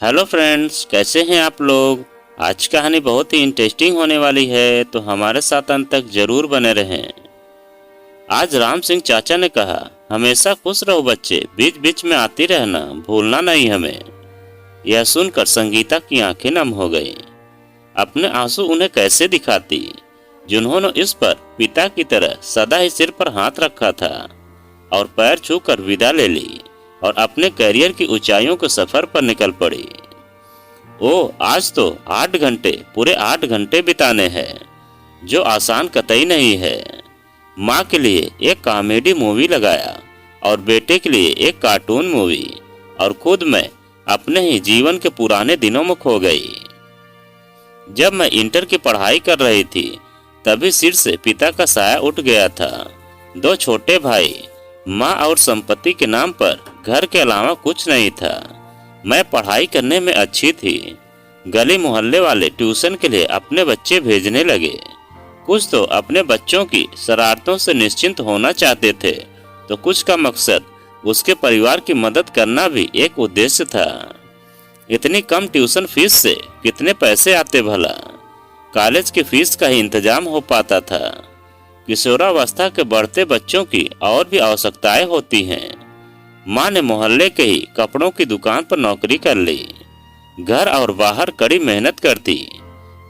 Hello friends, कैसे हैं आप लोग। आज कहानी बहुत ही इंटरेस्टिंग होने वाली है, तो हमारे साथ अंत तक जरूर बने रहें। आज राम सिंह चाचा ने कहा, हमेशा खुश रहो बच्चे, बीच बीच में आती रहना, भूलना नहीं हमें। यह सुनकर संगीता की आंखें नम हो गईं। अपने आंसू उन्हें कैसे दिखाती, जिन्होंने इस पर पिता की तरह सदा ही सिर पर हाथ रखा था और पैर छूकर विदा ले ली और अपने करियर की ऊंचाइयों के सफर पर निकल पड़ी। ओ, आज तो 8 घंटे, पूरे 8 घंटे बिताने हैं, जो आसान कतई नहीं है। माँ के लिए एक कॉमेडी मूवी लगाया और बेटे के लिए एक कार्टून मूवी, और खुद मैं अपने ही जीवन के पुराने दिनों में खो गई। जब मैं इंटर की पढ़ाई कर रही थी, तभी सिर से पिता का साया उठ गया था। 2 छोटे भाई, माँ और संपत्ति के नाम पर घर के अलावा कुछ नहीं था। मैं पढ़ाई करने में अच्छी थी। गली मोहल्ले वाले ट्यूशन के लिए अपने बच्चे भेजने लगे। कुछ तो अपने बच्चों की शरारतों से निश्चिंत होना चाहते थे, तो कुछ का मकसद उसके परिवार की मदद करना भी एक उद्देश्य था। इतनी कम ट्यूशन फीस से कितने पैसे आते भला। कॉलेज की फीस का ही इंतजाम हो पाता था। किशोरावस्था के बढ़ते बच्चों की और भी आवश्यकताएं होती हैं। माँ ने मोहल्ले के ही कपड़ों की दुकान पर नौकरी कर ली। घर और बाहर कड़ी मेहनत करती।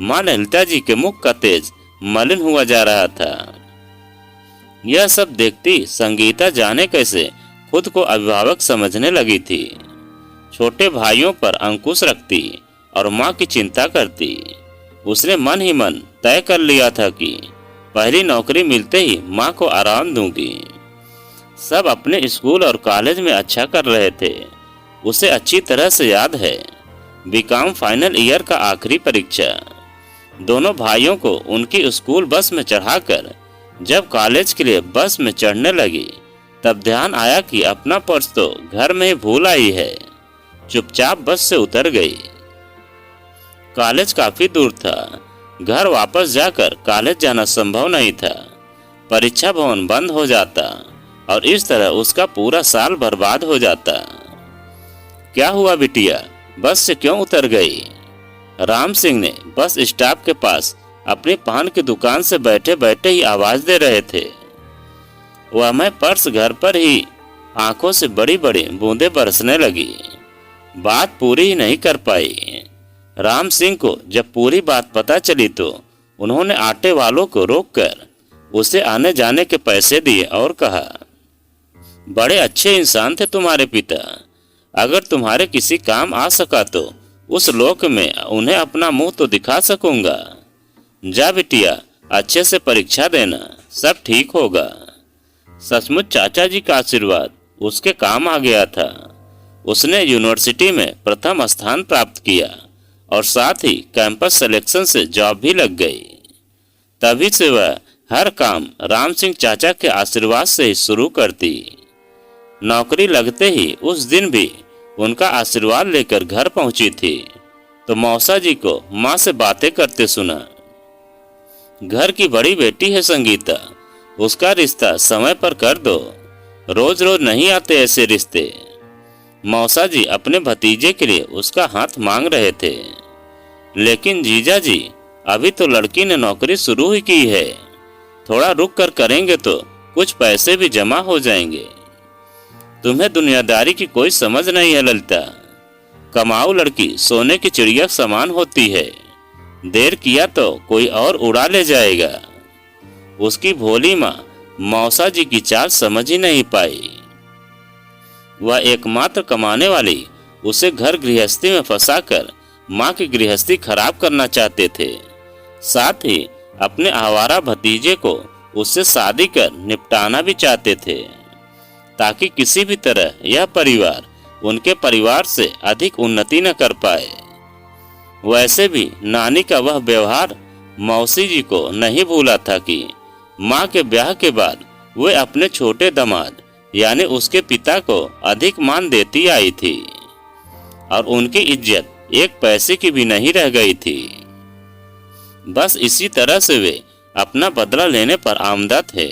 माँ ललिता जी के मुख का तेज मलिन हुआ जा रहा था। यह सब देखती संगीता जाने कैसे खुद को अभिभावक समझने लगी थी। छोटे भाइयों पर अंकुश रखती और माँ की चिंता करती। उसने मन ही मन तय कर लिया था कि पहली नौकरी मिलते ही माँ को आराम दूंगी। सब अपने स्कूल और कॉलेज में अच्छा कर रहे थे। उसे अच्छी तरह से याद है, बीकॉम फाइनल ईयर का आखिरी परीक्षा। दोनों भाइयों को उनकी स्कूल बस में चढ़ाकर जब कॉलेज के लिए बस में चढ़ने लगी, तब ध्यान आया कि अपना पर्स तो घर में ही भूल आई है। चुपचाप बस से उतर गई। कॉलेज काफी दूर था। घर वापस जाकर कॉलेज जाना संभव नहीं था। परीक्षा भवन बंद हो जाता और इस तरह उसका पूरा साल बर्बाद हो जाता। क्या हुआ बिटिया, बस से क्यों उतर गई? राम सिंह ने बस स्टॉप के पास अपनी पान की दुकान से बैठे बैठे ही आवाज दे रहे थे। वह मैं पर्स घर पर ही। आंखों से बड़ी बड़ी बूंदें बरसने लगी। बात पूरी ही नहीं कर पाई। राम सिंह को जब पूरी बात पता चली तो उन्होंने आटे वालों को रोककर उसे आने जाने के पैसे दिए और कहा, बड़े अच्छे इंसान थे तुम्हारे पिता। अगर तुम्हारे किसी काम आ सका तो उस लोक में उन्हें अपना मुंह तो दिखा सकूंगा। जा बिटिया, अच्छे से परीक्षा देना, सब ठीक होगा। सचमुच चाचा जी का आशीर्वाद उसके काम आ गया था। उसने यूनिवर्सिटी में प्रथम स्थान प्राप्त किया और साथ ही कैंपस सिलेक्शन से जॉब भी लग गई। तभी से वह हर काम राम सिंह चाचा के आशीर्वाद से ही शुरू करती। नौकरी लगते ही उस दिन भी उनका आशीर्वाद लेकर घर पहुंची थी, तो मौसा जी को माँ से बातें करते सुना। घर की बड़ी बेटी है संगीता, उसका रिश्ता समय पर कर दो। रोज रोज नहीं आते ऐसे रिश्ते। मौसा जी अपने भतीजे के लिए उसका हाथ मांग रहे थे। लेकिन जीजा जी, अभी तो लड़की ने नौकरी शुरू ही की है, थोड़ा रुक कर करेंगे तो कुछ पैसे भी जमा हो जाएंगे। तुम्हें दुनियादारी की कोई समझ नहीं है ललिता। कमाऊ लड़की सोने की चिड़िया समान होती है, देर किया तो कोई और उड़ा ले जाएगा। उसकी भोली माँ मौसा जी की चाल समझ ही नहीं पाई। वह एकमात्र कमाने वाली उसे घर गृहस्थी में फंसाकर माँ की गृहस्थी खराब करना चाहते थे। साथ ही अपने आवारा भतीजे को उससे शादी कर निपटाना भी चाहते थे, ताकि किसी भी तरह यह परिवार उनके परिवार से अधिक उन्नति न कर पाए। वैसे भी नानी का वह व्यवहार मौसी जी को नहीं भूला था कि माँ के ब्याह के बाद वे अपने छोटे दामाद यानी उसके पिता को अधिक मान देती आई थी और उनकी इज्जत एक पैसे की भी नहीं रह गई थी। बस इसी तरह से वे अपना बदला लेने पर आमदा थे।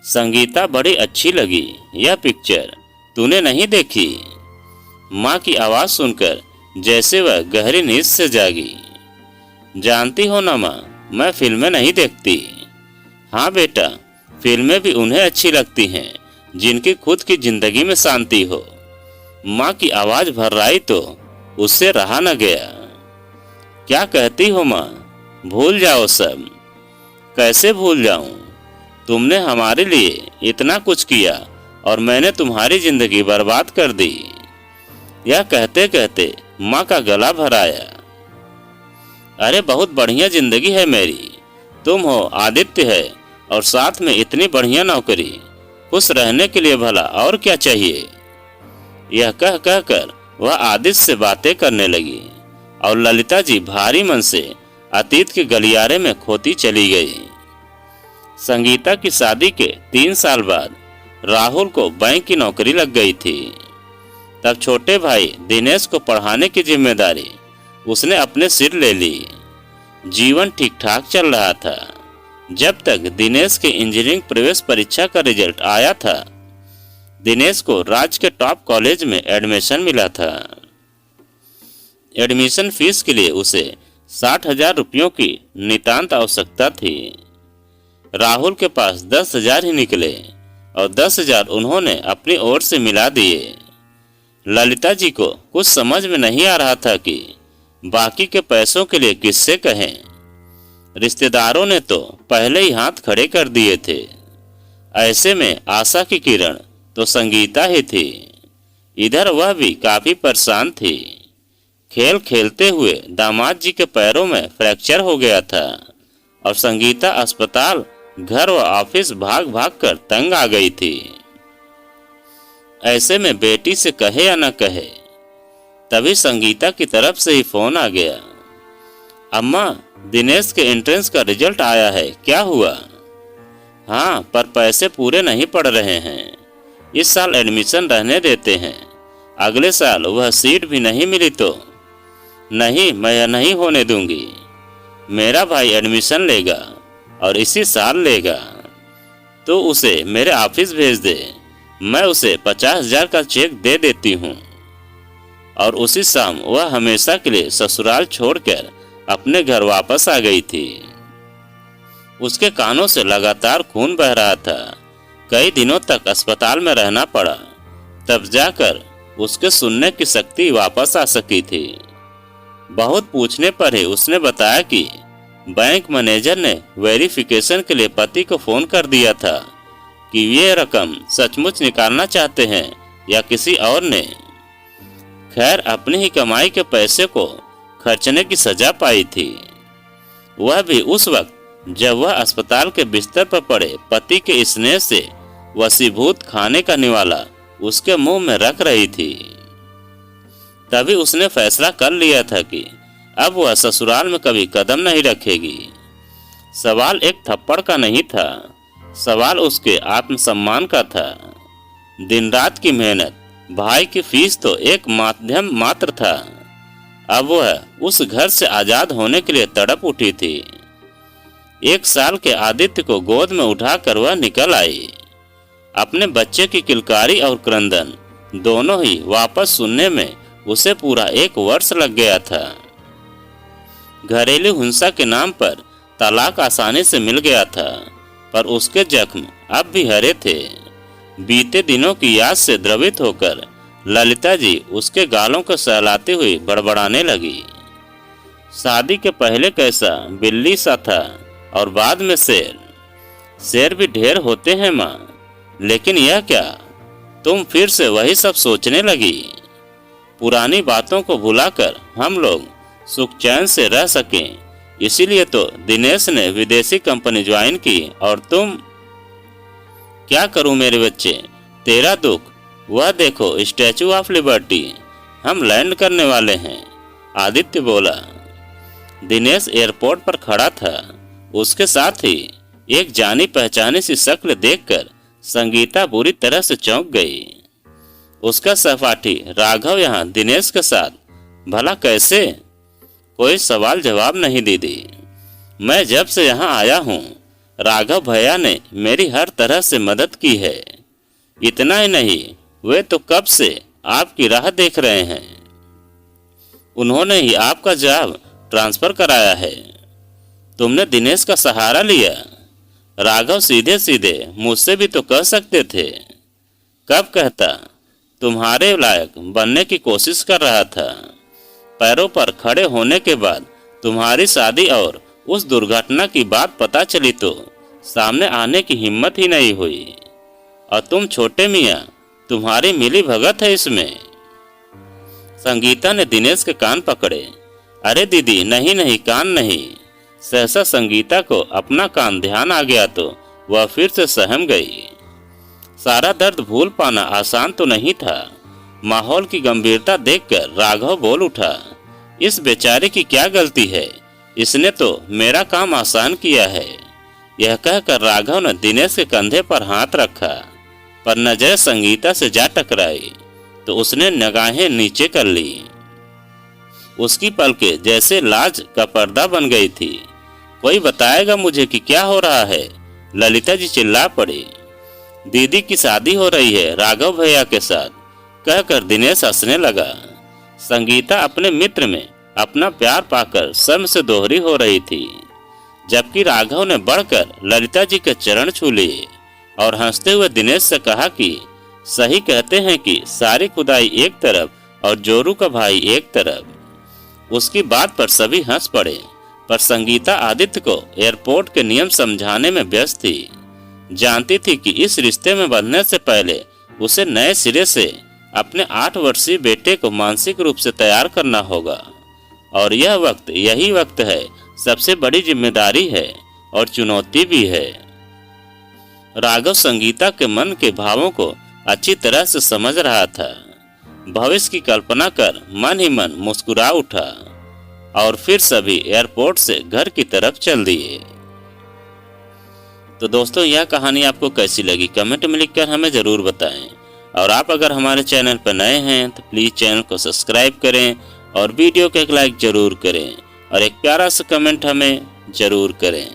संगीता बड़ी अच्छी लगी यह पिक्चर, तूने नहीं देखी? माँ की आवाज सुनकर जैसे वह गहरी नींद से जागी। जानती हो ना माँ, मैं फिल्में नहीं देखती। हाँ बेटा, फिल्में भी उन्हें अच्छी लगती हैं जिनकी खुद की जिंदगी में शांति हो। माँ की आवाज भर्राई तो उससे रहा न गया। क्या कहती हो माँ, भूल जाओ सब। कैसे भूल जाऊं? तुमने हमारे लिए इतना कुछ किया और मैंने तुम्हारी जिंदगी बर्बाद कर दी। यह कहते कहते माँ का गला भराया। अरे बहुत बढ़िया जिंदगी है मेरी। तुम हो, आदित्य है, और साथ में इतनी बढ़िया नौकरी। खुश रहने के लिए भला और क्या चाहिए? यह कह कह कर वह आदित्य से बातें करने लगी और ललिता जी भारी मन से अतीत के गलियारे में खोती चली गई। संगीता की शादी के 3 साल बाद राहुल को बैंक की नौकरी लग गई थी। तब छोटे भाई दिनेश को पढ़ाने की जिम्मेदारी उसने अपने सिर ले ली। जीवन ठीक ठाक चल रहा था जब तक दिनेश के इंजीनियरिंग प्रवेश परीक्षा का रिजल्ट आया था। दिनेश को राज्य के टॉप कॉलेज में एडमिशन मिला था। एडमिशन फीस के लिए उसे 60,000 रुपयों की नितांत आवश्यकता थी। राहुल के पास 10,000 ही निकले और 10,000 उन्होंने अपनी ओर से मिला दिए। ललिता जी को कुछ समझ में नहीं आ रहा था कि बाकी के पैसों के लिए किससे कहें। रिश्तेदारों ने तो पहले ही हाथ खड़े कर दिए थे। ऐसे में आशा की किरण तो संगीता ही थी। इधर वह भी काफी परेशान थी। खेल खेलते हुए दामाद जी के पैरों में फ्रैक्चर हो गया था और संगीता अस्पताल, घर व ऑफिस भाग भाग कर तंग आ गई थी। ऐसे में बेटी से कहे या न कहे, तभी संगीता की तरफ से ही फोन आ गया। अम्मा, दिनेश के एंट्रेंस का रिजल्ट आया है, क्या हुआ? हाँ, पर पैसे पूरे नहीं पड़ रहे हैं। इस साल एडमिशन रहने देते हैं, अगले साल वह सीट भी नहीं मिली तो। नहीं, मैं यह नहीं होने दूंगी। मेरा भाई एडमिशन लेगा और इसी साल लेगा, तो उसे मेरे ऑफिस भेज दे। मैं उसे 50,000 का चेक दे देती हूँ। और उसी शाम वह हमेशा के लिए ससुराल छोड़कर अपने घर वापस आ गई थी। उसके कानों से लगातार खून बह रहा था। कई दिनों तक अस्पताल में रहना पड़ा, तब जाकर उसके सुनने की शक्ति वापस आ सकी थी। बहुत पूछने पर ही उसने बताया कि बैंक मैनेजर ने वेरिफिकेशन के लिए पति को फोन कर दिया था कि ये रकम सचमुच निकालना चाहते हैं या किसी और ने। खैर, अपनी ही कमाई के पैसे को खर्चने की सजा पाई थी, वह भी उस वक्त जब वह अस्पताल के बिस्तर पर पड़े पति के स्नेह से वशीभूत खाने का निवाला उसके मुंह में रख रही थी। तभी उसने फैसला कर लिया था कि अब वह ससुराल में कभी कदम नहीं रखेगी। सवाल एक थप्पड़ का नहीं था, सवाल उसके आत्मसम्मान का था। दिन रात की मेहनत, भाई की फीस तो एक माध्यम मात्र था। अब वह उस घर से आजाद होने के लिए तड़प उठी थी। 1 साल के आदित्य को गोद में उठाकर वह निकल आई। अपने बच्चे की किलकारी और क्रंदन दोनों ही वापस सुनने में उसे पूरा 1 वर्ष लग गया था। घरेलू हिंसा के नाम पर तलाक आसानी से मिल गया था, पर उसके जख्म अब भी हरे थे। बीते दिनों की याद से द्रवित होकर ललिता जी उसके गालों को सहलाते हुए बड़बड़ाने लगी। शादी के पहले कैसा बिल्ली सा था और बाद में शेर। शेर भी ढेर होते हैं माँ, लेकिन यह क्या, तुम फिर से वही सब सोचने लगी? पुरानी बातों को भुलाकर हम लोग सुख चैन से रह सकें, इसीलिए तो दिनेश ने विदेशी कंपनी ज्वाइन की और तुम। क्या करूं मेरे बच्चे, तेरा दुख, वह देखो स्टैचू ऑफ लिबर्टी, हम लैंड करने वाले हैं, आदित्य बोला। दिनेश एयरपोर्ट पर खड़ा था। उसके साथ ही एक जानी पहचानी सी शक्ल देखकर संगीता बुरी तरह से चौंक गई। उसका सहपाठी राघव यहाँ दिनेश के साथ, भला कैसे? कोई सवाल जवाब नहीं दीदी। मैं जब से यहाँ आया हूँ राघव भैया ने मेरी हर तरह से मदद की है। इतना ही नहीं, वे तो कब से आपकी राह देख रहे हैं। उन्होंने ही आपका जॉब ट्रांसफर कराया है। तुमने दिनेश का सहारा लिया। राघव सीधे सीधे मुझसे भी तो कह सकते थे। कब कहता? तुम्हारे लायक बनने की कोशिश कर रहा था। पैरों पर खड़े होने के बाद तुम्हारी शादी और उस दुर्घटना की बात पता चली तो सामने आने की हिम्मत ही नहीं हुई। और तुम छोटे मियाँ, तुम्हारी मिली भगत है इसमें। संगीता ने दिनेश के कान पकड़े। अरे दीदी, नहीं नहीं, कान नहीं। सहसा संगीता को अपना कान ध्यान आ गया तो वह फिर से सहम गई। सारा दर्द भूल पाना आसान तो नहीं था। माहौल की गंभीरता देखकर राघव बोल उठा, इस बेचारे की क्या गलती है? इसने तो मेरा काम आसान किया है। यह कहकर राघव ने दिनेश के कंधे पर हाथ रखा, पर नजर संगीता से जा टकराई तो उसने निगाहें नीचे कर ली। उसकी पलकें जैसे लाज का पर्दा बन गई थी। कोई बताएगा मुझे कि क्या हो रहा है? ललिता जी चिल्ला पड़ी। दीदी की शादी हो रही है राघव भैया के साथ, कहकर दिनेश हंसने लगा। संगीता अपने मित्र में अपना प्यार पाकर शर्म से दोहरी हो रही थी, जबकि राघव ने बढ़कर ललिता जी के चरण छू लिए और हंसते हुए दिनेश से कहा कि सही कहते हैं कि सारी खुदाई एक तरफ और जोरू का भाई एक तरफ। उसकी बात पर सभी हंस पड़े, पर संगीता आदित्य को एयरपोर्ट के नियम समझाने में व्यस्त थी। जानती थी कि इस रिश्ते में बंधने से पहले उसे नए सिरे से अपने 8 वर्षीय बेटे को मानसिक रूप से तैयार करना होगा, और यही वक्त है, सबसे बड़ी जिम्मेदारी है और चुनौती भी है। राघव संगीता के मन के भावों को अच्छी तरह से समझ रहा था। भविष्य की कल्पना कर मन ही मन मुस्कुरा उठा और फिर सभी एयरपोर्ट से घर की तरफ चल दिए। तो दोस्तों, यह कहानी आपको कैसी लगी कमेंट में लिखकर हमें ज़रूर बताएं। और आप अगर हमारे चैनल पर नए हैं तो प्लीज़ चैनल को सब्सक्राइब करें और वीडियो को एक लाइक ज़रूर करें और एक प्यारा सा कमेंट हमें ज़रूर करें।